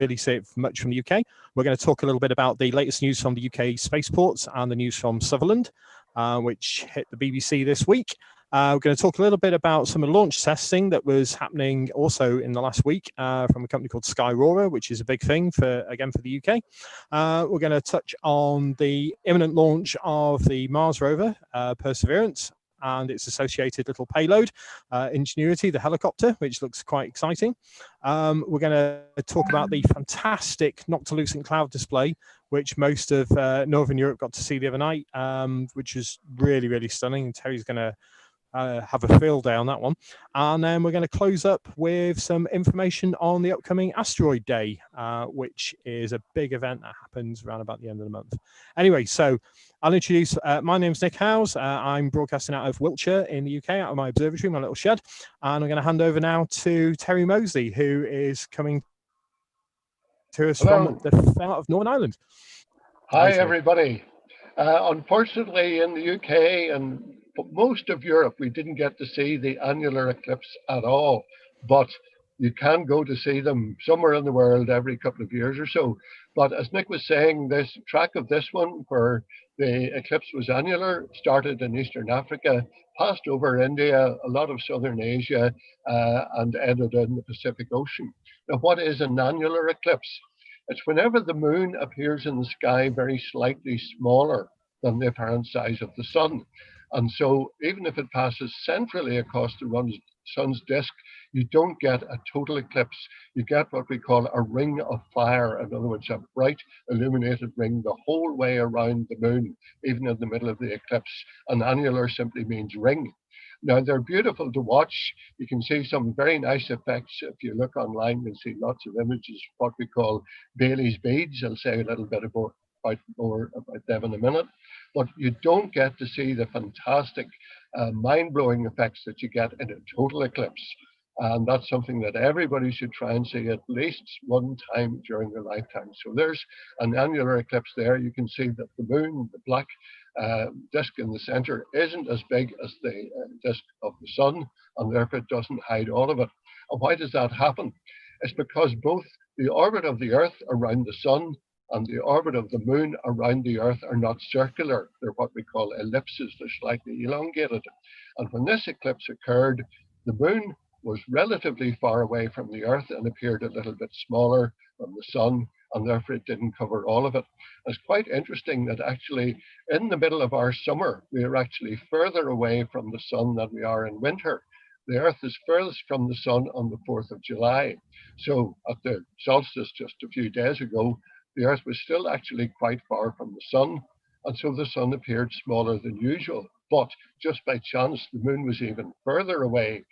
really see it much from the UK. We're going to talk a little bit about the latest news from the UK spaceports and the news from Sutherland, which hit the BBC this week. We're going to talk a little bit about some of the launch testing that was happening also in the last week from a company called Skyrora, which is a big thing for the UK. We're going to touch on the imminent launch of the Mars rover, Perseverance, and its associated little payload, Ingenuity, the helicopter, which looks quite exciting. We're going to talk about the fantastic Noctilucent Cloud display, which most of Northern Europe got to see the other night, which was really, really stunning. And Terry's going to have a field day on that one. And then we're going to close up with some information on the upcoming Asteroid Day, which is a big event that happens around about the end of the month. Anyway, so I'll introduce, my name's Nick Howes. I'm broadcasting out of Wiltshire in the UK, out of my observatory, my little shed. And I'm going to hand over now to Terry Moseley, who is coming to us from the out of Northern Ireland. Hi, everybody. Unfortunately, in the UK and most of Europe, we didn't get to see the annular eclipse at all, but you can go to see them somewhere in the world every couple of years or so. But as Nick was saying, this track of this one, where the eclipse was annular, started in Eastern Africa, passed over India, a lot of Southern Asia, and ended in the Pacific Ocean. Now, what is an annular eclipse? It's whenever the moon appears in the sky very slightly smaller than the apparent size of the sun. And so even if it passes centrally across the sun's disk, you don't get a total eclipse. You get what we call a ring of fire. In other words, a bright illuminated ring the whole way around the moon, even in the middle of the eclipse. And annular simply means ring. Now, they're beautiful to watch. You can see some very nice effects. If you look online, you'll see lots of images, what we call Bailey's beads. I'll say a little bit more about them in a minute. But you don't get to see the fantastic, mind-blowing effects that you get in a total eclipse. And that's something that everybody should try and see at least one time during their lifetime. So there's an annular eclipse there. You can see that the moon, the black disk in the center, isn't as big as the disk of the sun, and therefore it doesn't hide all of it. And why does that happen? It's because both the orbit of the Earth around the sun and the orbit of the moon around the Earth are not circular. They're what we call ellipses. They're slightly elongated. And when this eclipse occurred, the moon was relatively far away from the Earth and appeared a little bit smaller than the sun, and therefore it didn't cover all of it. It's quite interesting that actually in the middle of our summer, we are actually further away from the sun than we are in winter. The Earth is furthest from the sun on the 4th of July. So at the solstice just a few days ago, the Earth was still actually quite far from the sun, and so the sun appeared smaller than usual. But just by chance, the moon was even further away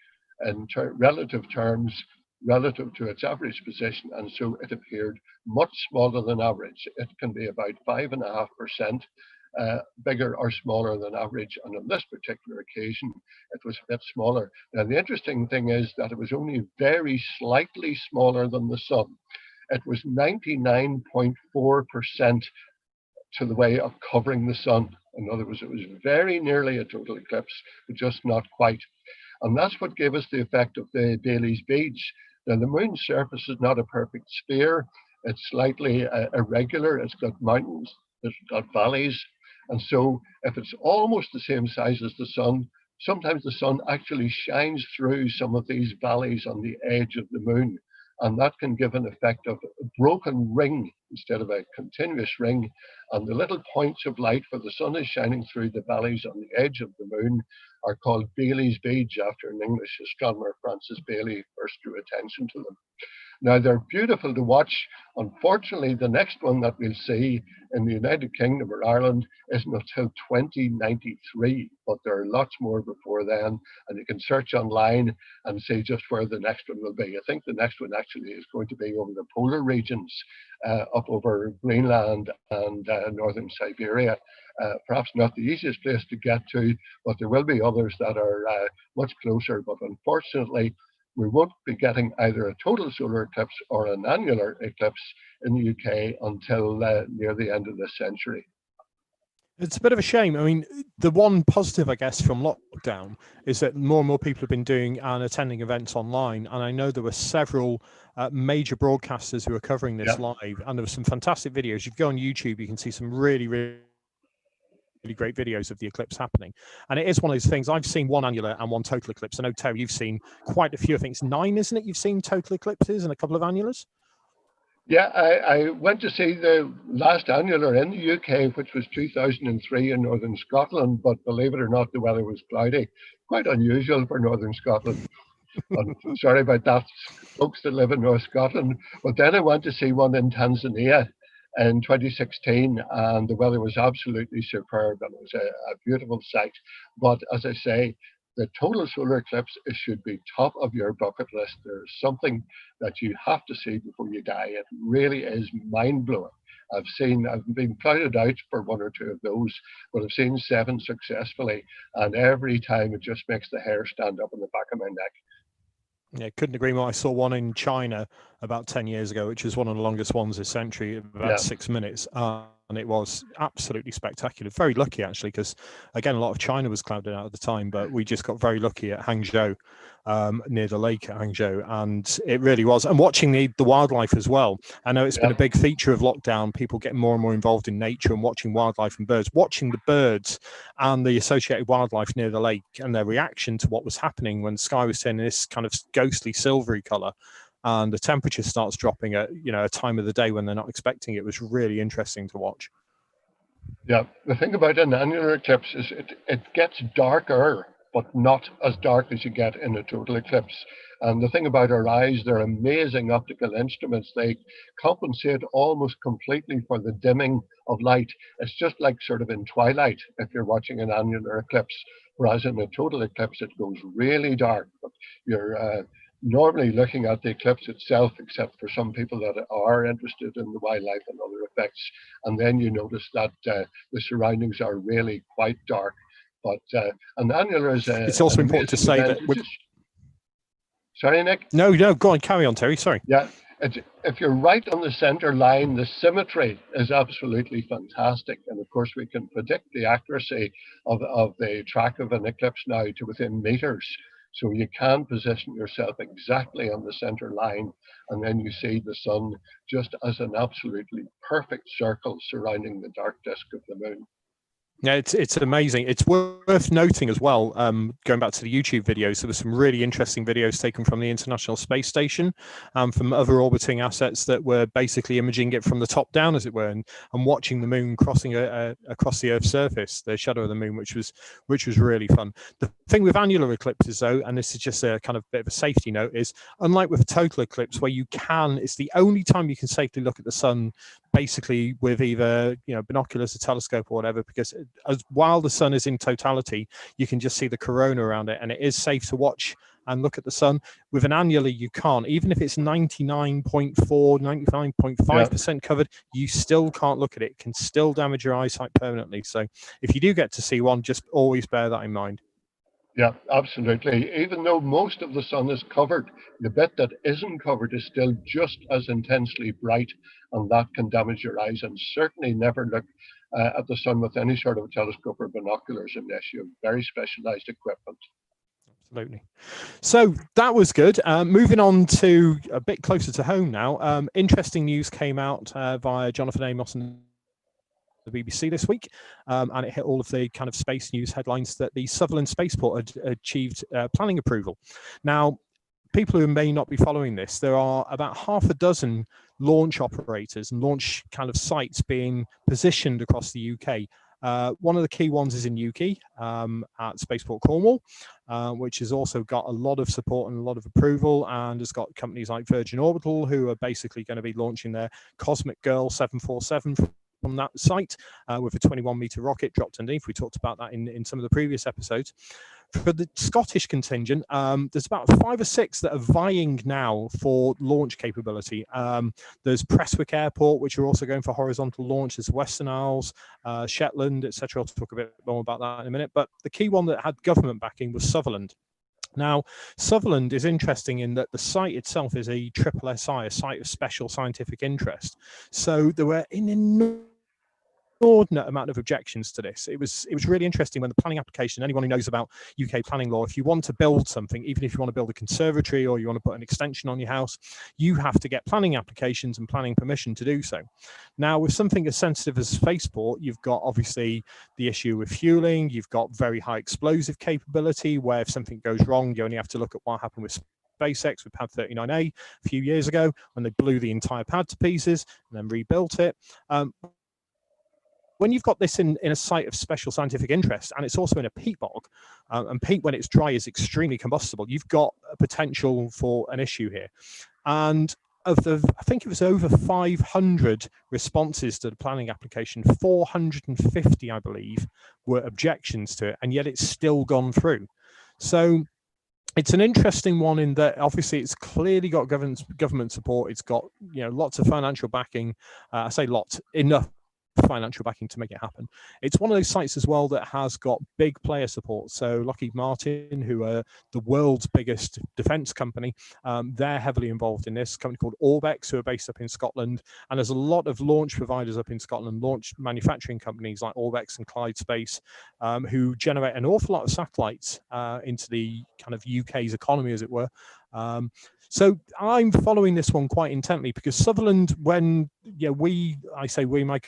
in relative terms, relative to its average position, and so it appeared much smaller than average. It can be about 5.5% bigger or smaller than average, and on this particular occasion, it was a bit smaller. Now, the interesting thing is that it was only very slightly smaller than the sun. It was 99.4% to the way of covering the sun. In other words, it was very nearly a total eclipse, but just not quite. And that's what gave us the effect of the Bailey's beads. Now, the moon's surface is not a perfect sphere. It's slightly irregular. It's got mountains, it's got valleys. And so if it's almost the same size as the sun, sometimes the sun actually shines through some of these valleys on the edge of the moon. And that can give an effect of a broken ring instead of a continuous ring. And the little points of light where the sun is shining through the valleys on the edge of the moon are called Bailey's beads, after an English astronomer, Francis Bailey, first drew attention to them. Now, they're beautiful to watch. Unfortunately, the next one that we'll see in the United Kingdom or Ireland isn't until 2093, but there are lots more before then, and you can search online and see just where the next one will be. I think the next one actually is going to be over the polar regions, up over Greenland and northern Siberia. Perhaps not the easiest place to get to, but there will be others that are much closer. But unfortunately, we won't be getting either a total solar eclipse or an annular eclipse in the UK until near the end of this century. It's a bit of a shame. I mean, the one positive, I guess, from lockdown is that more and more people have been doing and attending events online. And I know there were several major broadcasters who are covering this live, and there were some fantastic videos. You go on YouTube, you can see some really great videos of the eclipse happening. And it is one of those things. I've seen one annular and one total eclipse. I know, Terry, you've seen quite a few. I think it's 9, isn't it? You've seen total eclipses and a couple of annulars. Yeah, I went to see the last annular in the UK, which was 2003 in northern Scotland, but believe it or not, the weather was cloudy. Quite unusual for northern Scotland. I'm sorry about that, folks that live in North Scotland. But then I went to see one in Tanzania in 2016, and the weather was absolutely superb, and it was a beautiful sight. But as I say, the total solar eclipse should be top of your bucket list. There's something that you have to see before you die. It really is mind-blowing. I've been clouded out for 1 or 2 of those, but I've seen 7 successfully, and every time it just makes the hair stand up on the back of my neck. Yeah, couldn't agree more. I saw one in China about 10 years ago, which was one of the longest ones this century, about 6 minutes. And it was absolutely spectacular. Very lucky, actually, because, again, a lot of China was clouded out at the time, but we just got very lucky at Hangzhou, near the lake at Hangzhou. And it really was. And watching the wildlife as well. I know it's been a big feature of lockdown, people getting more and more involved in nature and watching wildlife and birds. Watching the birds and the associated wildlife near the lake and their reaction to what was happening when the sky was turning this kind of ghostly silvery colour. And the temperature starts dropping at a time of the day when they're not expecting it was really interesting to watch. Yeah, the thing about an annular eclipse is it gets darker, but not as dark as you get in a total eclipse. And the thing about our eyes, they're amazing optical instruments. They compensate almost completely for the dimming of light. It's just like sort of in twilight if you're watching an annular eclipse, whereas in a total eclipse it goes really dark. But you're normally looking at the eclipse itself, except for some people that are interested in the wildlife and other effects. And then you notice that the surroundings are really quite dark. But an annular is it's also important to say that. Sorry, Nick? No, go on, carry on, Terry. Sorry. Yeah, if you're right on the center line, the symmetry is absolutely fantastic. And of course, we can predict the accuracy of the track of an eclipse now to within meters. So you can position yourself exactly on the center line, and then you see the sun just as an absolutely perfect circle surrounding the dark disk of the moon. Yeah, it's amazing. It's worth noting as well, going back to the YouTube videos, there were some really interesting videos taken from the International Space Station, from other orbiting assets that were basically imaging it from the top down, as it were, and watching the moon crossing across the Earth's surface, the shadow of the moon, which was really fun. The thing with annular eclipses, though, and this is just a kind of bit of a safety note, is unlike with a total eclipse, where it's the only time you can safely look at the sun, basically with either binoculars, a telescope, or whatever, because while the sun is in totality, you can just see the corona around it, and it is safe to watch and look at the sun. With an annular, you can't. Even if it's 99.4, 99.5% covered, you still can't look at it. It can still damage your eyesight permanently. So if you do get to see one, just always bear that in mind. Yeah, absolutely. Even though most of the sun is covered, the bit that isn't covered is still just as intensely bright, and that can damage your eyes. And certainly never look at the sun with any sort of telescope or binoculars unless you have very specialized equipment. Absolutely. So that was good. Moving on to a bit closer to home now. Interesting news came out via Jonathan Amos and the BBC this week, and it hit all of the kind of space news headlines that the Sutherland Spaceport had achieved planning approval. Now, people who may not be following this, there are about half a dozen launch operators and launch kind of sites being positioned across the UK. One of the key ones is in Newquay at Spaceport Cornwall, which has also got a lot of support and a lot of approval, and has got companies like Virgin Orbital, who are basically going to be launching their Cosmic Girl 747 from that site with a 21-meter rocket dropped underneath. We talked about that in some of the previous episodes. For the Scottish contingent, there's about 5 or 6 that are vying now for launch capability. There's Prestwick Airport, which are also going for horizontal launch. There's Western Isles, Shetland, etc. I'll talk a bit more about that in a minute. But the key one that had government backing was Sutherland. Now, Sutherland is interesting in that the site itself is a triple SI, a site of special scientific interest. So there were an inordinate amount of objections to this. It was really interesting when the planning application, anyone who knows about UK planning law, if you want to build something, even if you want to build a conservatory or you want to put an extension on your house, you have to get planning applications and planning permission to do so. Now, with something as sensitive as spaceport, you've got obviously the issue with fueling, you've got very high explosive capability, where if something goes wrong, you only have to look at what happened with SpaceX with Pad 39A a few years ago, when they blew the entire pad to pieces and then rebuilt it. When you've got this in a site of special scientific interest, and it's also in a peat bog, and peat when it's dry is extremely combustible, you've got a potential for an issue here. And of the, I think it was over 500 responses to the planning application, 450, I believe, were objections to it, and yet it's still gone through. So it's an interesting one in that obviously it's clearly got government support. It's got, you know, lots of financial backing. I say lots, enough financial backing to make it happen. It's one of those sites as well that has got big player support. So Lockheed Martin, who are the world's biggest defense company, they're heavily involved in this. A company called Orbex, who are based up in Scotland, and there's a lot of launch providers up in Scotland, launch manufacturing companies like Orbex and Clyde Space, who generate an awful lot of satellites into the kind of UK's economy, as it were. So I'm following this one quite intently, because Sutherland, when my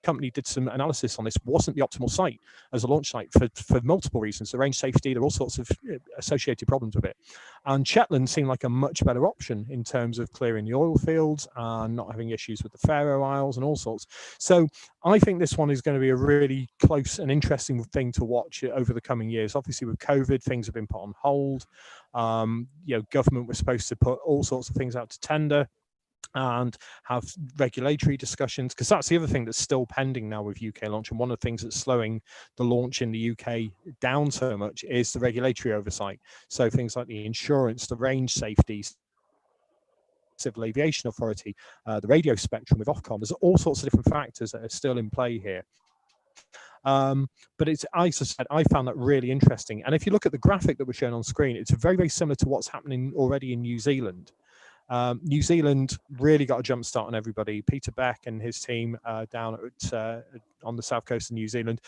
company did some analysis on this, wasn't the optimal site as a launch site for multiple reasons. The range safety, there are all sorts of associated problems with it. And Shetland seemed like a much better option in terms of clearing the oil fields and not having issues with the Faroe Isles and all sorts. So I think this one is going to be a really close and interesting thing to watch over the coming years. Obviously with COVID, things have been put on hold. You know, government was supposed to put all sorts of things out to tender and have regulatory discussions, because that's the other thing that's still pending now with UK launch. And one of the things that's slowing the launch in the UK down so much is the regulatory oversight. So things like the insurance, the range safety, Civil Aviation Authority, the radio spectrum with Ofcom. There's all sorts of different factors that are still in play here. But it's, as I said, I found that really interesting. And if you look at the graphic that was shown on screen, it's very, very similar to what's happening already in New Zealand. New Zealand really got a jump start on everybody. Peter Beck and his team down at, on the south coast of New Zealand,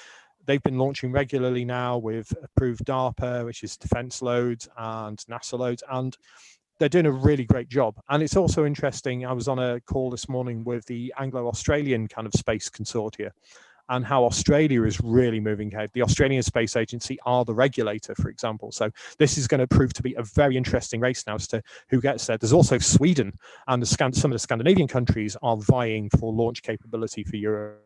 they've been launching regularly now with approved DARPA, which is defense loads, and NASA loads, and they're doing a really great job. And it's also interesting, I was on a call this morning with the Anglo-Australian kind of space consortia, and how Australia is really moving ahead. The Australian Space Agency are the regulator, for example. So this is going to prove to be a very interesting race now as to who gets there. There's also Sweden, and some of the Scandinavian countries are vying for launch capability for Europe.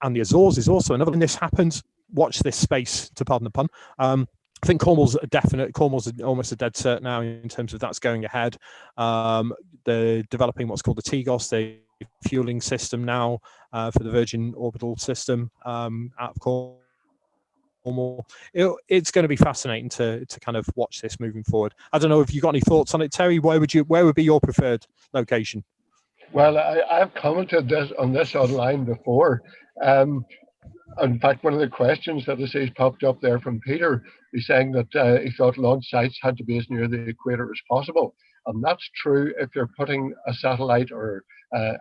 And the Azores is also another. When this happens, watch this space, to pardon the pun. I think Cornwall's a definite. Cornwall's almost a dead cert now in terms of that's going ahead. They're developing what's called the TGOS, the fueling system now for the Virgin Orbital system out of Cornwall. It's going to be fascinating to kind of watch this moving forward. I don't know if you've got any thoughts on it, Terry. Where would be your preferred location? Well, I've commented on this online before. In fact, one of the questions that I see popped up there from Peter is saying that he thought launch sites had to be as near the equator as possible. And that's true if you're putting a satellite or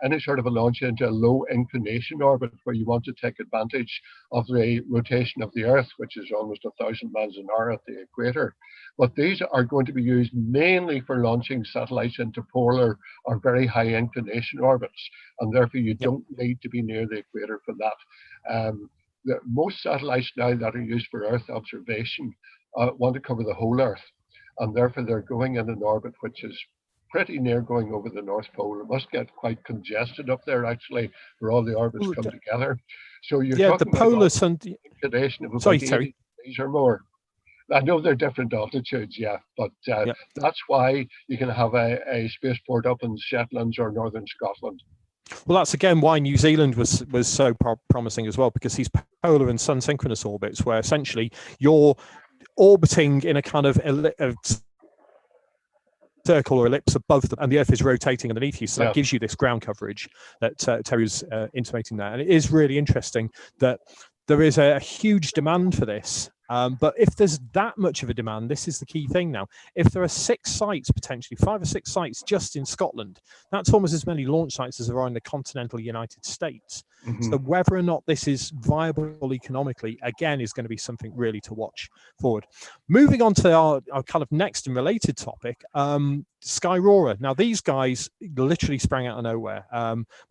any sort of a launch into a low inclination orbit where you want to take advantage of the rotation of the Earth, which is almost 1,000 miles an hour at the equator. But these are going to be used mainly for launching satellites into polar or very high inclination orbits. And therefore, you don't need to be near the equator for that. Most satellites now that are used for Earth observation want to cover the whole Earth. And therefore, they're going in an orbit which is pretty near going over the North Pole. It must get quite congested up there, actually, where all the orbits come together. So you're talking the polar sun. Of about 80 degrees or more. I know they're different altitudes, but that's why you can have a spaceport up in Shetlands or northern Scotland. Well, that's again why New Zealand was so promising as well, because these polar and sun synchronous orbits, where essentially you're orbiting in a kind of circle or ellipse above them, and the Earth is rotating underneath you. So that gives you this ground coverage that Terry's intimating there. And it is really interesting that there is a huge demand for this. But if there's that much of a demand, this is the key thing now. If there are 6 sites, potentially 5 or 6 sites just in Scotland, that's almost as many launch sites as there are in the continental United States. So whether or not this is viable economically, again, is going to be something really to watch forward. Moving on to our kind of next and related topic, Skyrora. Now, these guys literally sprang out of nowhere,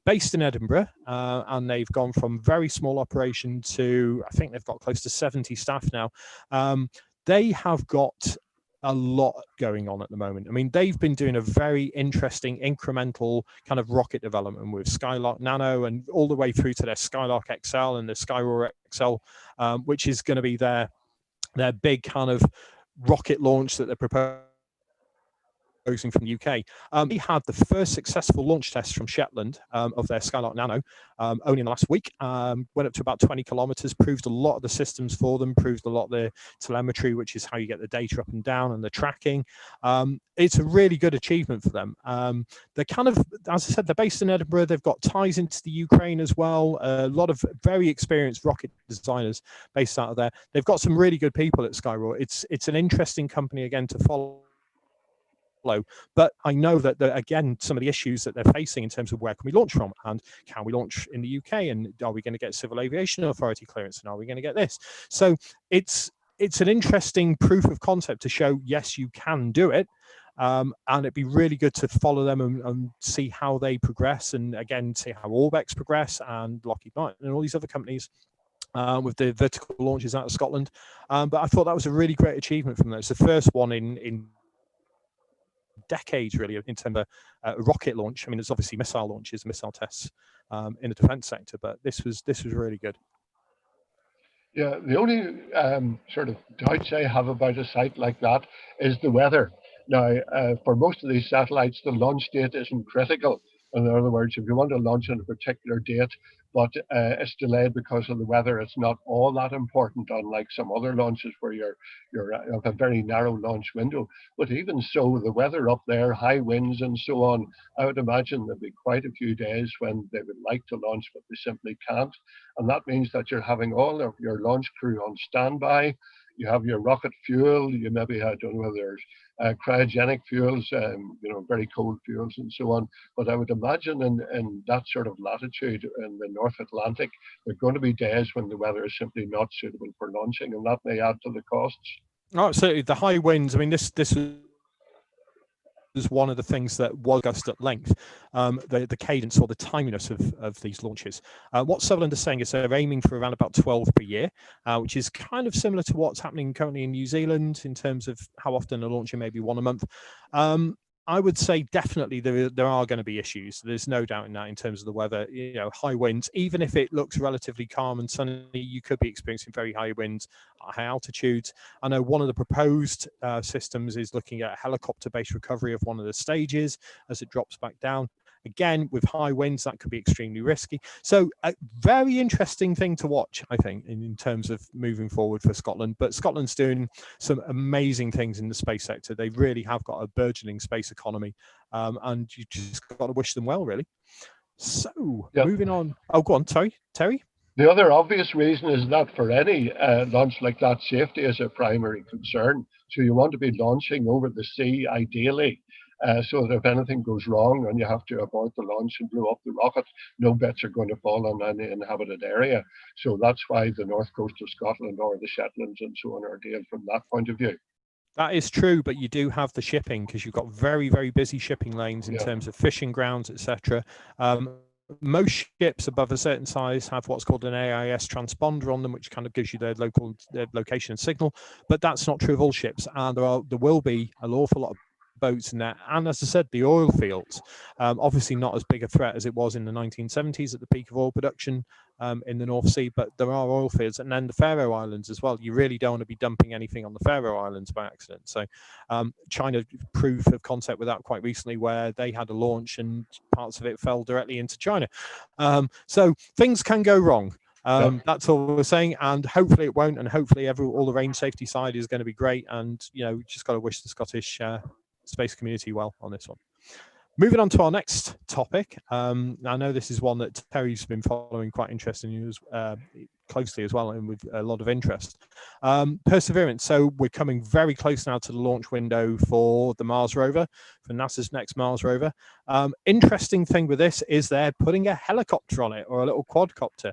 based in Edinburgh, and they've gone from very small operation to, I think they've got close to 70 staff now. They have got a lot going on at the moment. I mean, they've been doing a very interesting incremental kind of rocket development with Skylark Nano and all the way through to their Skylark XL and the Skyrora XL, which is going to be their big kind of rocket launch that they're proposing from the UK. They had the first successful launch test from Shetland of their Skylark Nano only in the last week. Went up to about 20 kilometers, proved a lot of the systems for them, proved a lot of the telemetry, which is how you get the data up and down and the tracking. It's a really good achievement for them. They're kind of, as I said, they're based in Edinburgh. They've got ties into the Ukraine as well. A lot of very experienced rocket designers based out of there. They've got some really good people at Skyrora. It's an interesting company again to follow. But I know that, again, some of the issues that they're facing in terms of where can we launch from, and can we launch in the UK, and are we going to get Civil Aviation Authority clearance, and are we going to get this? So it's an interesting proof of concept to show, yes, you can do it. And it'd be really good to follow them and see how they progress, and again, see how Orbex progress and Lockheed Martin and all these other companies with the vertical launches out of Scotland. But I thought that was a really great achievement from them. It's the first one in decades, really, in terms of a rocket launch. I mean, there's obviously missile launches, missile tests in the defense sector, but this was really good. Yeah, the only sort of doubts I have about a site like that is the weather. Now, for most of these satellites, the launch date isn't critical. In other words, if you want to launch on a particular date, but it's delayed because of the weather, it's not all that important, unlike some other launches where you're of a very narrow launch window. But even so, the weather up there, high winds and so on, I would imagine there'll be quite a few days when they would like to launch, but they simply can't. And that means that you're having all of your launch crew on standby. You have your rocket fuel. You maybe, I don't know whether there's cryogenic fuels, very cold fuels and so on. But I would imagine in that sort of latitude in the North Atlantic, there are going to be days when the weather is simply not suitable for launching, and that may add to the costs. Oh, absolutely. The high winds, I mean, this is one of the things that was discussed at length, the cadence or the timeliness of these launches. What Sutherland is saying is they're aiming for around about 12 per year, which is kind of similar to what's happening currently in New Zealand in terms of how often they're launching, maybe one a month. I would say definitely there are going to be issues. There's no doubt in that in terms of the weather. High winds, even if it looks relatively calm and sunny, you could be experiencing very high winds at high altitudes. I know one of the proposed systems is looking at helicopter-based recovery of one of the stages as it drops back down. Again, with high winds, that could be extremely risky. So a very interesting thing to watch, I think, in terms of moving forward for Scotland. But Scotland's doing some amazing things in the space sector. They really have got a burgeoning space economy, and you just got to wish them well, really. So Moving on. Oh, go on, Terry. The other obvious reason is that for any launch like that, safety is a primary concern. So you want to be launching over the sea, ideally. So that if anything goes wrong and you have to abort the launch and blow up the rocket, no bits are going to fall on any inhabited area. So that's why the north coast of Scotland or the Shetlands and so on are dealt from that point of view. That is true, but you do have the shipping, because you've got very, very busy shipping lanes in terms of fishing grounds, etc. Most ships above a certain size have what's called an AIS transponder on them, which kind of gives you their location and signal. But that's not true of all ships, and there will be an awful lot of boats in there. And as I said, the oil fields, obviously not as big a threat as it was in the 1970s at the peak of oil production in the North Sea, but there are oil fields. And then the Faroe Islands as well. You really don't want to be dumping anything on the Faroe Islands by accident. So China proof of concept with that quite recently, where they had a launch and parts of it fell directly into China. So things can go wrong. That's all we're saying, and hopefully it won't, and hopefully all the range safety side is going to be great, and just got to wish the Scottish space community well on this one. Moving on to our next topic. I know this is one that Terry's been following quite interestingly closely as well, and with a lot of interest. Perseverance. So we're coming very close now to the launch window for the Mars rover, for NASA's next Mars rover. Interesting thing with this is they're putting a helicopter on it, or a little quadcopter.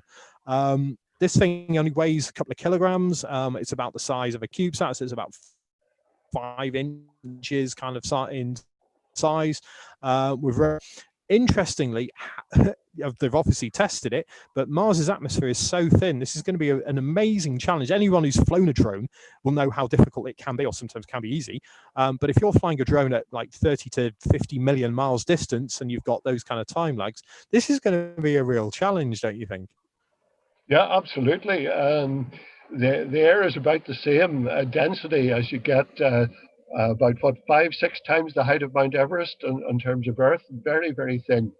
This thing only weighs a couple of kilograms. It's about the size of a CubeSat, so it's about 5 inches kind of in size. Interestingly, they've obviously tested it, but Mars's atmosphere is so thin. This is going to be an amazing challenge. Anyone who's flown a drone will know how difficult it can be, or sometimes can be easy. But if you're flying a drone at like 30 to 50 million miles distance, and you've got those kind of time lags, this is going to be a real challenge, don't you think? Yeah, absolutely. The air is about the same density as you get about 5-6 times the height of Mount Everest in terms of Earth. Very, very thin.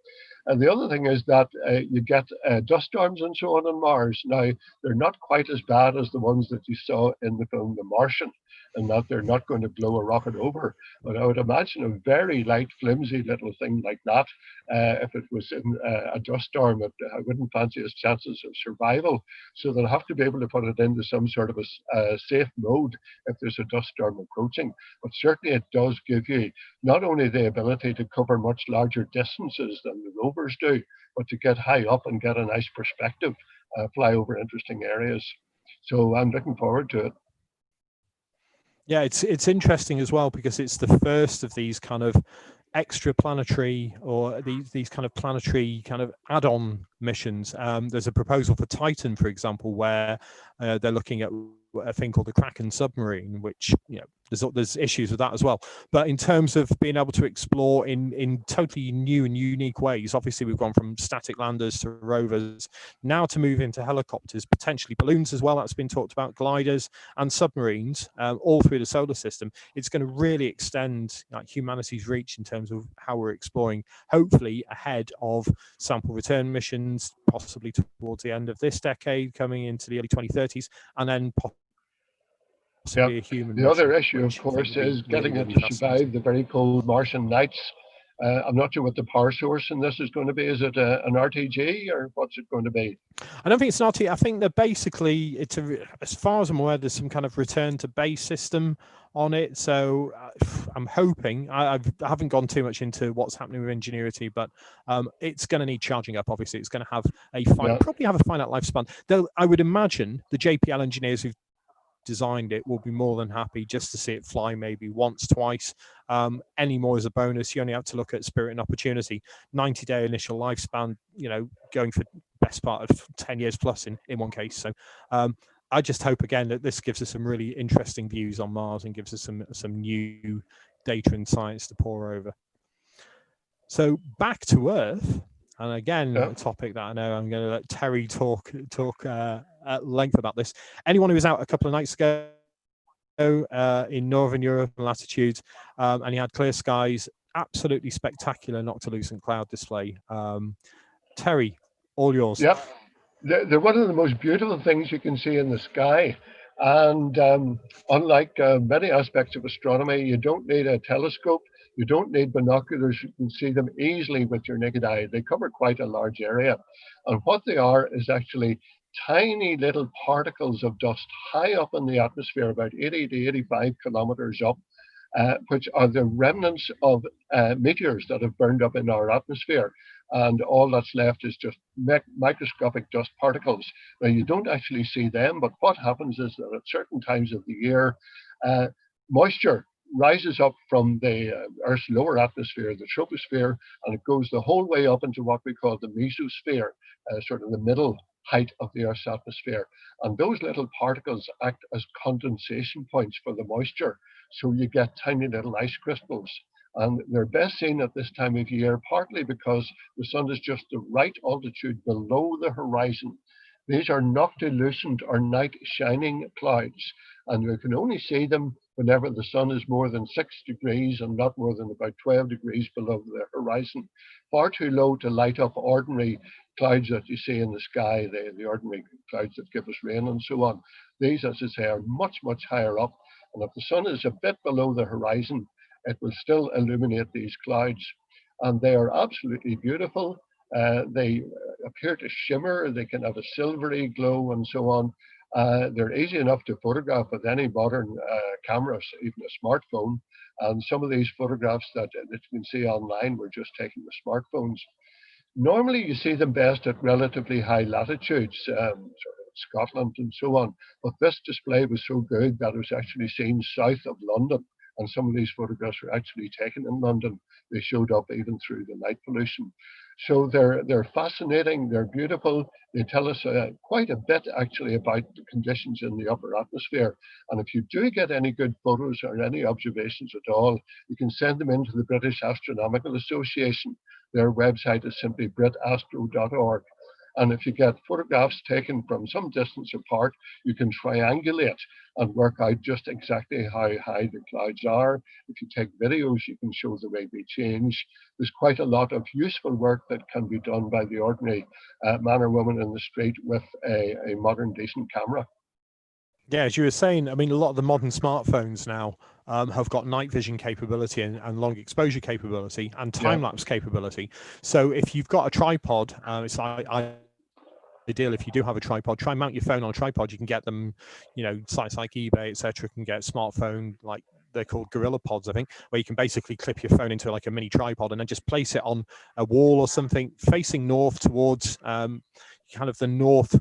And the other thing is that you get dust storms and so on Mars. Now, they're not quite as bad as the ones that you saw in the film The Martian, and that they're not going to blow a rocket over. But I would imagine a very light, flimsy little thing like that, if it was in a dust storm, I wouldn't fancy its chances of survival. So they'll have to be able to put it into some sort of a safe mode if there's a dust storm approaching. But certainly it does give you not only the ability to cover much larger distances than the rovers do, but to get high up and get a nice perspective, fly over interesting areas. So I'm looking forward to it. Yeah, it's interesting as well, because it's the first of these kind of extraplanetary, or these kind of planetary kind of add-on missions. There's a proposal for Titan, for example, where they're looking at a thing called the Kraken submarine, which, you know, there's issues with that as well. But in terms of being able to explore in totally new and unique ways, obviously we've gone from static landers to rovers, now to move into helicopters, potentially balloons as well. That's been talked about, gliders and submarines, all through the solar system. It's going to really extend humanity's reach in terms of how we're exploring, hopefully ahead of sample return missions, possibly towards the end of this decade, coming into the early 2030s, and then possibly a human The other mission, issue, of course, is getting it to survive the very cold Martian nights. I'm not sure what the power source in this is going to be. Is it an RTG, or what's it going to be? I don't think it's an RTG. I think that basically, as far as I'm aware, there's some kind of return to base system on it. So I'm hoping, I haven't gone too much into what's happening with Ingenuity, but it's going to need charging up. Obviously, it's going to have probably have a finite lifespan. Though I would imagine the JPL engineers who've designed it will be more than happy just to see it fly maybe once, twice. Any more is a bonus. You only have to look at Spirit and Opportunity, 90-day initial lifespan, you know, going for best part of 10 years plus in one case. So I just hope again that this gives us some really interesting views on Mars and gives us some new data and science to pore over. So back to Earth, and again, a topic that I know I'm going to let Terry talk at length about this. Anyone who was out a couple of nights ago in Northern Europe latitudes, and he had clear skies, absolutely spectacular Noctilucent Cloud display. Terry, all yours. Yep. They're one of the most beautiful things you can see in the sky. And unlike many aspects of astronomy, you don't need a telescope. You don't need binoculars. You can see them easily with your naked eye. They cover quite a large area. And what they are is actually tiny little particles of dust high up in the atmosphere, about 80 to 85 kilometers up, which are the remnants of meteors that have burned up in our atmosphere. And all that's left is just microscopic dust particles. Now, you don't actually see them, but what happens is that at certain times of the year, moisture rises up from the Earth's lower atmosphere, the troposphere, and it goes the whole way up into what we call the mesosphere, sort of the middle height of the Earth's atmosphere. And those little particles act as condensation points for the moisture. So you get tiny little ice crystals. And they're best seen at this time of year, partly because the sun is just the right altitude below the horizon. These are noctilucent, or night shining clouds, and you can only see them whenever the sun is more than 6 degrees and not more than about 12 degrees below the horizon. Far too low to light up ordinary clouds that you see in the sky, the ordinary clouds that give us rain and so on. These, as I say, are much, much higher up. And if the sun is a bit below the horizon, it will still illuminate these clouds. And they are absolutely beautiful. They appear to shimmer, they can have a silvery glow and so on. They're easy enough to photograph with any modern cameras, even a smartphone. And some of these photographs that you can see online were just taken with smartphones. Normally, you see them best at relatively high latitudes, sort of Scotland and so on. But this display was so good that it was actually seen south of London. And some of these photographs were actually taken in London. They showed up even through the light pollution. So they're fascinating, they're beautiful. They tell us quite a bit actually about the conditions in the upper atmosphere. And if you do get any good photos or any observations at all, you can send them into the British Astronomical Association. Their website is simply britastro.org. And if you get photographs taken from some distance apart, you can triangulate and work out just exactly how high the clouds are. If you take videos, you can show the way they change. There's quite a lot of useful work that can be done by the ordinary man or woman in the street with a modern, decent camera. Yeah, as you were saying, I mean, a lot of the modern smartphones now have got night vision capability and long exposure capability and time-lapse capability. So if you've got a tripod, it's ideal if you do have a tripod, try and mount your phone on a tripod. You can get them, you know, sites like eBay, etc. can get smartphone, like they're called gorilla pods, I think, where you can basically clip your phone into like a mini tripod and then just place it on a wall or something facing north towards kind of the north,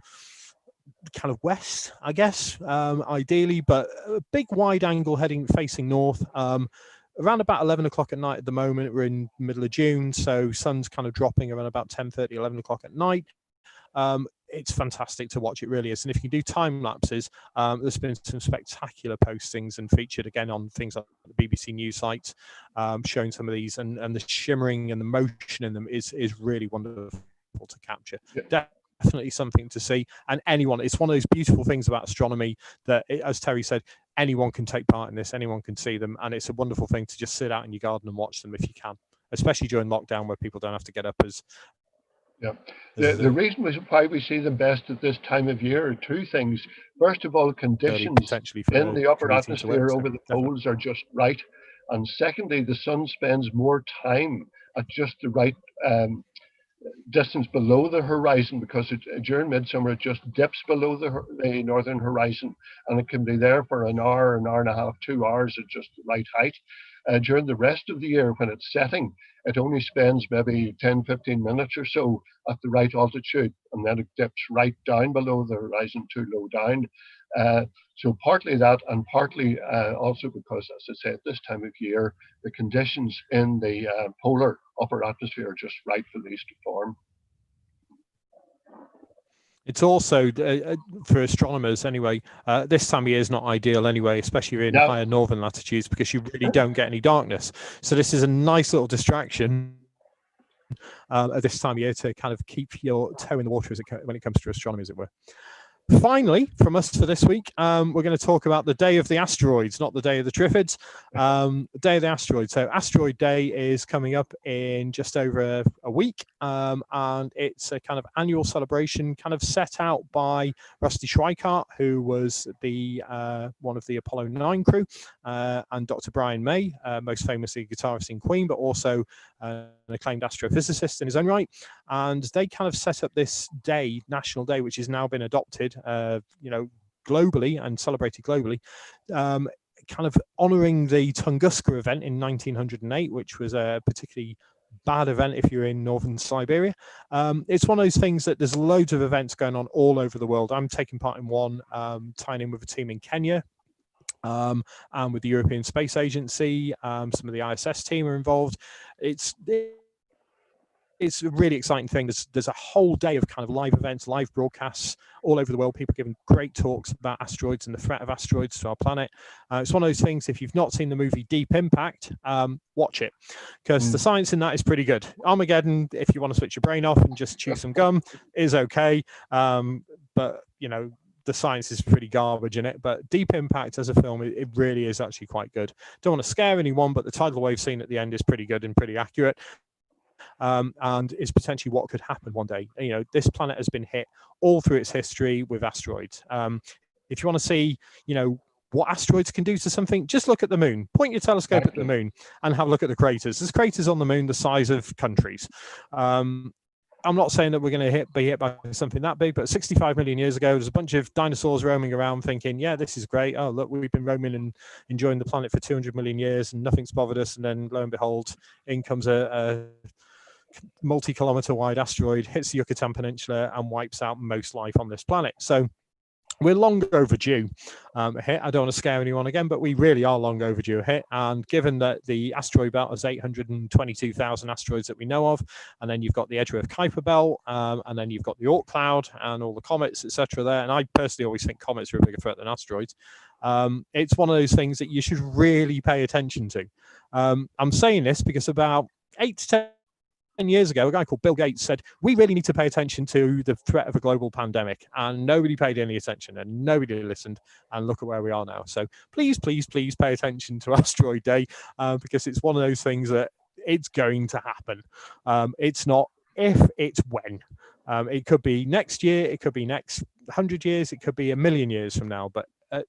kind of west, I guess, ideally, but a big wide angle heading facing north. Around about 11 o'clock at night at the moment. We're in the middle of June, so sun's kind of dropping around about 10:30, 11 o'clock at night. It's fantastic to watch, it really is. And if you can do time lapses, there's been some spectacular postings and featured again on things like the BBC News sites, showing some of these, and the shimmering and the motion in them is really wonderful to capture. Definitely something to see. And anyone, it's one of those beautiful things about astronomy that, as Terry said, anyone can take part in this, anyone can see them, and it's a wonderful thing to just sit out in your garden and watch them if you can, especially during lockdown where people don't have to get up as the reason why we see them best at this time of year are two things. First of all, conditions in the upper atmosphere over the poles are just right. And secondly, the sun spends more time at just the right distance below the horizon, because during midsummer it just dips below the northern horizon, and it can be there for an hour and a half, 2 hours at just the right height. During the rest of the year, when it's setting, it only spends maybe 10-15 minutes or so at the right altitude, and then it dips right down below the horizon, too low down. So partly that, and partly also because, as I say, at this time of year, the conditions in the polar upper atmosphere are just right for these to form. It's also, for astronomers anyway, this time of year is not ideal anyway, especially in higher northern latitudes, because you really don't get any darkness. So this is a nice little distraction at this time of year to kind of keep your toe in the water when it comes to astronomy, as it were. Finally, from us for this week, we're going to talk about the Day of the Asteroids, not the Day of the Triffids, the Day of the Asteroids. So Asteroid Day is coming up in just over a week, and it's a kind of annual celebration kind of set out by Rusty Schweickart, who was the one of the Apollo 9 crew, and Dr. Brian May, most famously guitarist in Queen, but also an acclaimed astrophysicist in his own right. And they kind of set up this day, National Day, which has now been adopted, you know, globally and celebrated globally, kind of honouring the Tunguska event in 1908, which was a particularly bad event if you're in northern Siberia. It's one of those things that there's loads of events going on all over the world. I'm taking part in one, tying in with a team in Kenya, and with the European Space Agency. Some of the ISS team are involved. It's a really exciting thing. There's a whole day of kind of live events, live broadcasts all over the world, people giving great talks about asteroids and the threat of asteroids to our planet. It's one of those things, if you've not seen the movie Deep Impact, watch it, because the science in that is pretty good. Armageddon, if you want to switch your brain off and just chew some gum, is okay. But, you know, the science is pretty garbage in it. But Deep Impact as a film, it really is actually quite good. Don't want to scare anyone, but the tidal wave scene at the end is pretty good and pretty accurate. And is potentially what could happen one day. You know, this planet has been hit all through its history with asteroids. If you want to see, you know, what asteroids can do to something, just look at the moon. Point your telescope at the moon and have a look at the craters. There's craters on the moon the size of countries. I'm not saying that we're going to be hit by something that big, but 65 million years ago, there's a bunch of dinosaurs roaming around thinking, yeah, this is great. Oh, look, we've been roaming and enjoying the planet for 200 million years and nothing's bothered us. And then lo and behold, in comes a multi-kilometer wide asteroid, hits the Yucatan Peninsula and wipes out most life on this planet. So we're long overdue hit. I don't want to scare anyone again, but we really are long overdue a hit. And given that the asteroid belt has 822,000 asteroids that we know of, and then you've got the Edgeworth Kuiper belt, and then you've got the Oort cloud and all the comets, etc. there. And I personally always think comets are a bigger threat than asteroids. It's one of those things that you should really pay attention to. I'm saying this because about 8 to 10 years ago, a guy called Bill Gates said, we really need to pay attention to the threat of a global pandemic, and nobody paid any attention and nobody listened, and look at where we are now. So please, please, please pay attention to Asteroid Day, because it's one of those things that it's going to happen. It's not if, it's when. It could be next year, it could be next 100 years, it could be 1,000,000 years from now, but at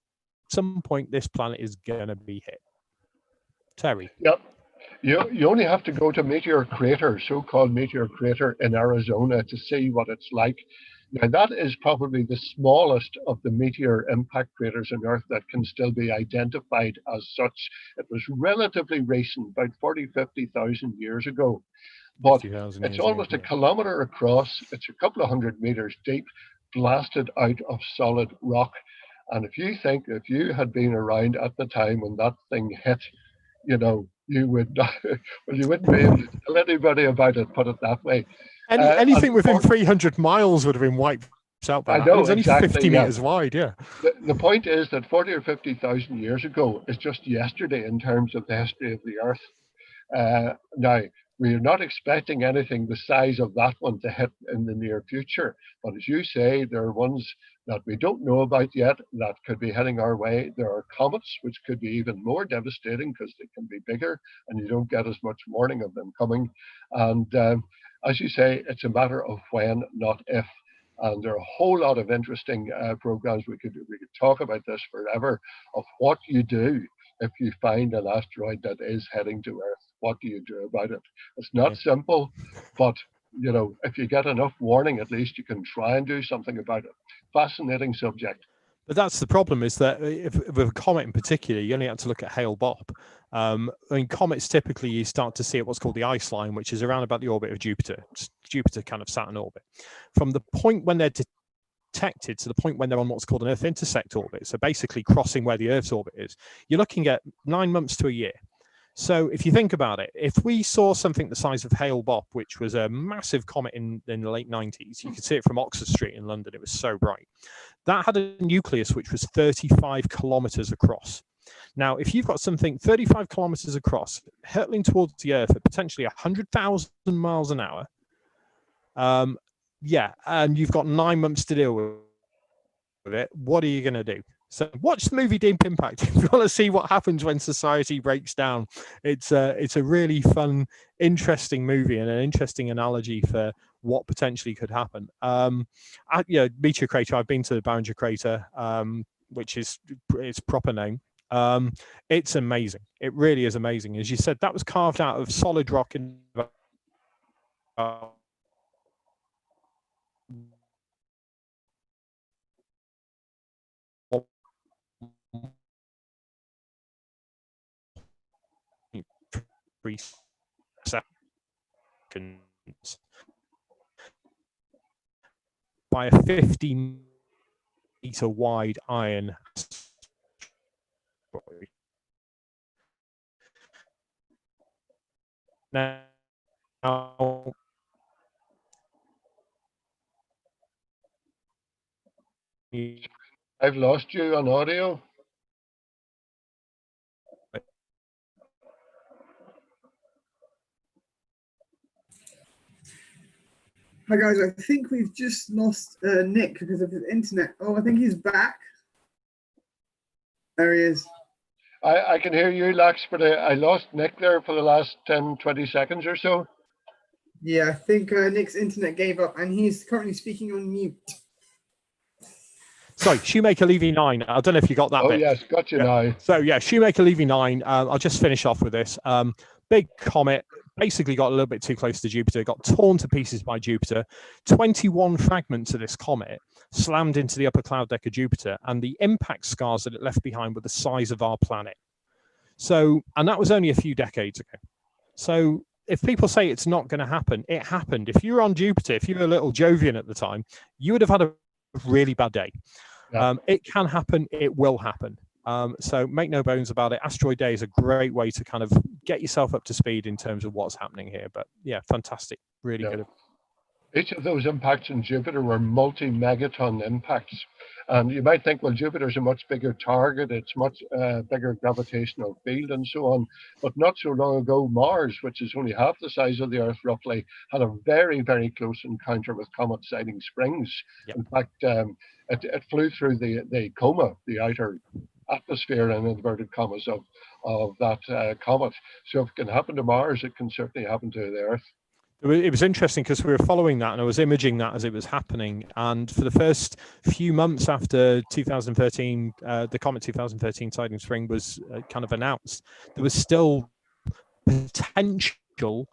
some point this planet is going to be hit. Terry. Yep. You only have to go to Meteor Crater, so-called Meteor Crater in Arizona, to see what it's like. Now, that is probably the smallest of the meteor impact craters on Earth that can still be identified as such. It was relatively recent, about 40, 50,000 years ago. But it's almost a kilometer across. It's a couple of 100 meters deep, blasted out of solid rock. And if you had been around at the time when that thing hit, you know, you would not, well, you wouldn't be able to tell anybody about it, put it that way. Anything within 300 miles would have been wiped out by that. It was only exactly 50 meters wide, yeah. The point is that 40 or 50,000 years ago is just yesterday in terms of the history of the Earth. Now, we're not expecting anything the size of that one to hit in the near future. But as you say, there are ones that we don't know about yet that could be heading our way. There are comets, which could be even more devastating because they can be bigger and you don't get as much warning of them coming. And as you say, it's a matter of when, not if. And there are a whole lot of interesting programs. We could talk about this forever, of what you do if you find an asteroid that is heading to Earth. What do you do about it? It's not simple, but you know, if you get enough warning, at least you can try and do something about it. Fascinating subject. But that's the problem, is that if with a comet in particular, you only have to look at Hale-Bopp. I mean, comets, typically you start to see at what's called the ice line, which is around about the orbit of Jupiter. It's Jupiter kind of Saturn orbit. From the point when they're detected to the point when they're on what's called an Earth intersect orbit, so basically crossing where the Earth's orbit is, you're looking at 9 months to a year. So if you think about it, if we saw something the size of Hale-Bopp, which was a massive comet in the late 90s, you could see it from Oxford Street in London. It was so bright. That had a nucleus which was 35 kilometers across. Now, if you've got something 35 kilometers across, hurtling towards the Earth at potentially 100,000 miles an hour, and you've got 9 months to deal with it, what are you going to do? So watch the movie Deep Impact if you want to see what happens when society breaks down. It's a really fun, interesting movie and an interesting analogy for what potentially could happen. Meteor crater, I've been to the Barringer crater, which is its proper name. It's amazing. It really is amazing. As you said, that was carved out of solid rock in seconds by a 50-meter wide iron asteroid. Now, I've lost you on audio. Hi guys, I think we've just lost Nick because of his internet. Oh, I think he's back. There he is. I can hear you, Lax, but I lost Nick there for the last 10, 20 seconds or so. Yeah, I think Nick's internet gave up and he's currently speaking on mute. Sorry, Shoemaker Levy 9. I don't know if you got that bit. Oh, yes, got you now. So, yeah, Shoemaker Levy 9. I'll just finish off with this. Big comet, basically got a little bit too close to Jupiter, got torn to pieces by Jupiter. 21 fragments of this comet slammed into the upper cloud deck of Jupiter, and the impact scars that it left behind were the size of our planet. So, and that was only a few decades ago. So if people say it's not going to happen, it happened. If you were on Jupiter, if you were a little Jovian at the time, you would have had a really bad day. Yeah. It can happen. It will happen. So make no bones about it. Asteroid Day is a great way to kind of get yourself up to speed in terms of what's happening here. But yeah, fantastic. Really good. Each of those impacts in Jupiter were multi-megaton impacts. And you might think, well, Jupiter's a much bigger target, it's much bigger gravitational field and so on. But not so long ago, Mars, which is only half the size of the Earth roughly, had a very, very close encounter with Comet Siding Springs. Yep. In fact, it flew through the coma, the outer atmosphere and inverted commas of that comet. So if it can happen to Mars, it can certainly happen to the Earth. It was interesting because we were following that and I was imaging that as it was happening. And for the first few months after 2013, the Comet 2013 Siding Spring was kind of announced, there was still potential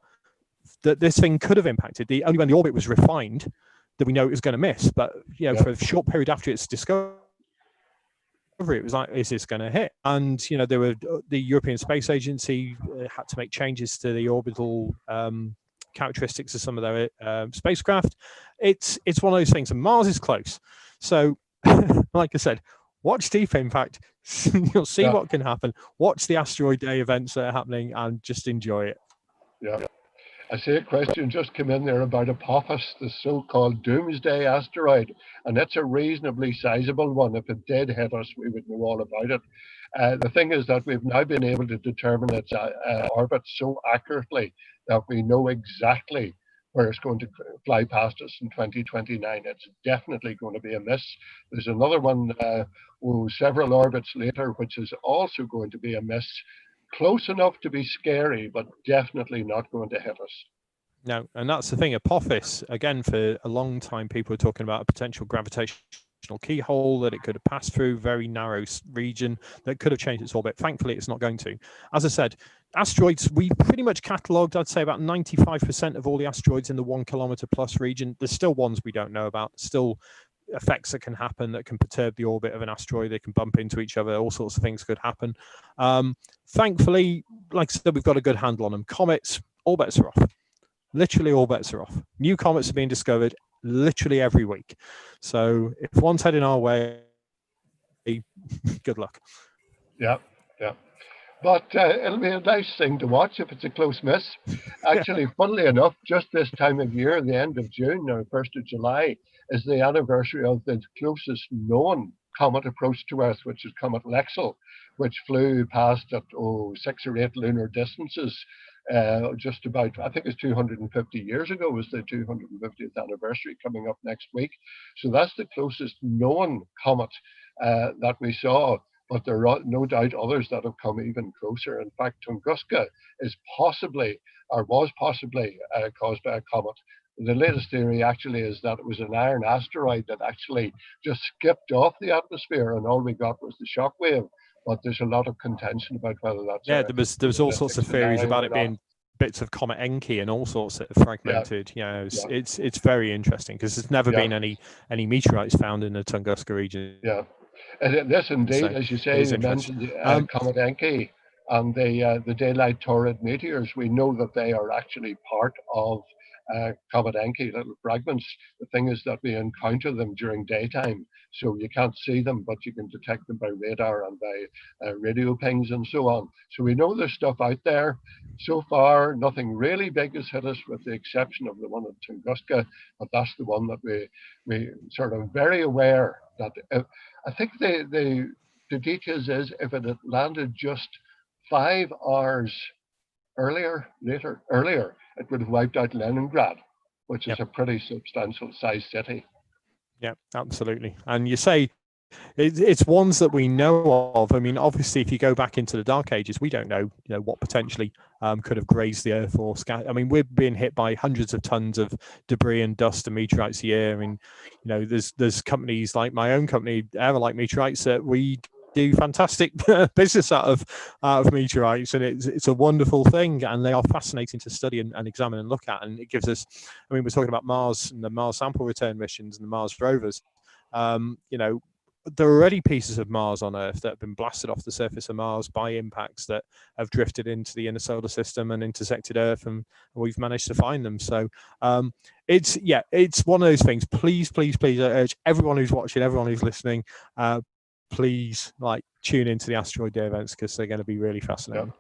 that this thing could have impacted. Only when the orbit was refined did we know it was going to miss. But for a short period after its discovery, it was like, is this going to hit? And there were the European Space Agency had to make changes to the orbital characteristics of some of their spacecraft. It's one of those things, and Mars is close. So, like I said, watch Deep Impact. You'll see what can happen. Watch the Asteroid Day events that are happening, and just enjoy it. Yeah. I see a question just come in there about Apophis, the so-called doomsday asteroid, and it's a reasonably sizable one. If it did hit us, we would know all about it. The thing is that we've now been able to determine its orbit so accurately that we know exactly where it's going to fly past us in 2029. It's definitely going to be a miss. There's another one several orbits later, which is also going to be a miss. Close enough to be scary, but definitely not going to hit us. No, and that's the thing. Apophis, again, for a long time, people were talking about a potential gravitational keyhole that it could have passed through, very narrow region that could have changed its orbit. Thankfully, it's not going to. As I said, asteroids, we pretty much catalogued, I'd say about 95% of all the asteroids in the 1 kilometer plus region. There's still ones we don't know about, still effects that can happen that can perturb the orbit of an asteroid. They can bump into each other. All sorts of things could happen. Thankfully, like I said, we've got a good handle on them. Comets, all bets are off. Literally all bets are off. New comets are being discovered literally every week. So if one's heading our way, good luck. Yeah. But it'll be a nice thing to watch if it's a close miss. Actually, funnily enough, just this time of year, the end of June or 1st of July, is the anniversary of the closest known comet approach to Earth, which is Comet Lexell, which flew past at 6 or 8 lunar distances just about, I think it's 250 years ago was the 250th anniversary coming up next week. So that's the closest known comet that we saw. But there are no doubt others that have come even closer. In fact, Tunguska is possibly, or was possibly, caused by a comet. The latest theory actually is that it was an iron asteroid that actually just skipped off the atmosphere, and all we got was the shock wave. But there's a lot of contention about whether that's there was all sorts of theories about it being bits of Comet Encke and all sorts of fragmented. It's very interesting because there's never been any meteorites found in the Tunguska region. Yeah. And this indeed, as you say, you mentioned Comet Encke and the daylight Taurid meteors. We know that they are actually part of Comet Encke, little fragments. The thing is that we encounter them during daytime, so you can't see them, but you can detect them by radar and by radio pings and so on. So we know there's stuff out there. So far, nothing really big has hit us, with the exception of the one at Tunguska, but that's the one that we sort of very aware that I think the details is if it had landed just 5 hours earlier, it would have wiped out Leningrad, which is a pretty substantial sized city. Yeah, absolutely. And you say it's ones that we know of. I mean, obviously, if you go back into the Dark Ages, we don't know, what potentially could have grazed the Earth or I mean, we're being hit by hundreds of tons of debris and dust and meteorites a year. I mean, there's companies like my own company, Everlight Meteorites, that we do fantastic business out of meteorites, and it's a wonderful thing, and they are fascinating to study and examine and look at. And it gives us, I mean, we're talking about Mars and the Mars sample return missions and the Mars rovers. You know, there are already pieces of Mars on Earth that have been blasted off the surface of Mars by impacts that have drifted into the inner solar system and intersected Earth, and we've managed to find them. So it's one of those things. Please, I urge everyone who's watching, everyone who's listening, please tune into the Asteroid Day events, because they're going to be really fascinating.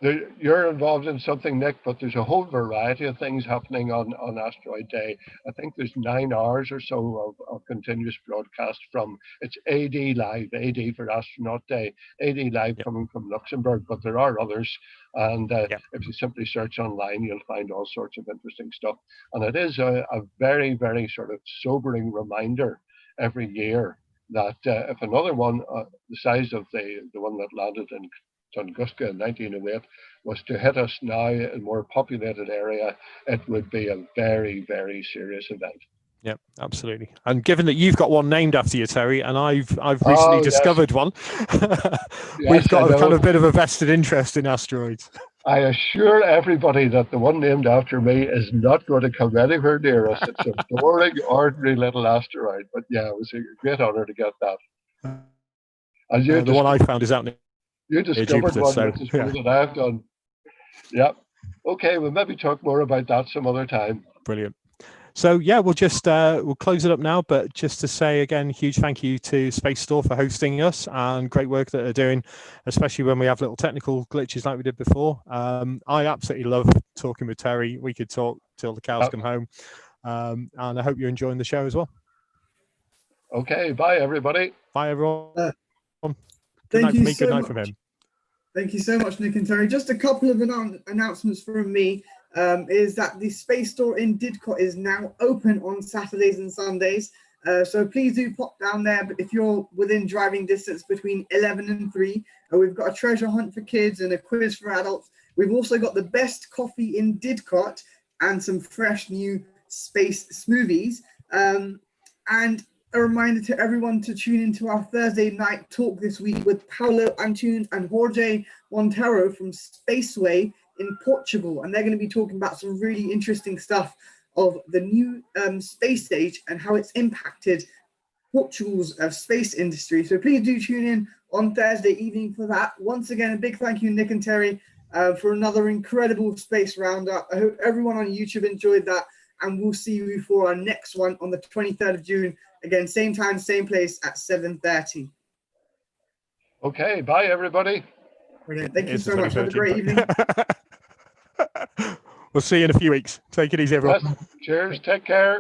You're involved in something, Nick, but there's a whole variety of things happening on Asteroid Day. I think there's 9 hours or so of continuous broadcast from, it's AD Live, AD for Astronaut Day, AD Live coming from Luxembourg, but there are others. And if you simply search online, you'll find all sorts of interesting stuff. And it is a very, very sort of sobering reminder every year that if another one, the size of the one that landed in Tunguska in 1908, was to hit us now in a more populated area, it would be a very, very serious event. Yeah, absolutely. And given that you've got one named after you, Terry, and I've recently discovered one, we've got a kind of bit of a vested interest in asteroids. I assure everybody that the one named after me is not going to come anywhere near us. It's a boring, ordinary little asteroid. But yeah, it was a great honor to get that. And the one I found is out in You discovered Jupiter, one, which is one that I've done. Yeah. Okay, we'll maybe talk more about that some other time. Brilliant. So yeah, we'll just we'll close it up now, but just to say again, huge thank you to Space Store for hosting us, and great work that they're doing, especially when we have little technical glitches like we did before. I absolutely love talking with Terry. We could talk till the cows come home, and I hope you're enjoying the show as well. Okay, bye everybody. Bye everyone. Good night from me, good night from him. Thank you so much, Nick and Terry. Just a couple of announcements from me. Is that the Space Store in Didcot is now open on Saturdays and Sundays. So please do pop down there. But if you're within driving distance between 11 and 3, we've got a treasure hunt for kids and a quiz for adults. We've also got the best coffee in Didcot and some fresh new space smoothies. And a reminder to everyone to tune into our Thursday night talk this week with Paulo Antunes and Jorge Montero from Spaceway in Portugal, and they're going to be talking about some really interesting stuff of the new space stage and how it's impacted Portugal's space industry. So please do tune in on Thursday evening for that. Once again, a big thank you, Nick and Terry, for another incredible space roundup. I hope everyone on YouTube enjoyed that, and we'll see you for our next one on the 23rd of June. Again, same time, same place at 7:30. Okay, bye everybody. Brilliant. Thank you so much. Have a great evening. We'll see you in a few weeks. Take it easy, everyone. Yes. Cheers. Take care.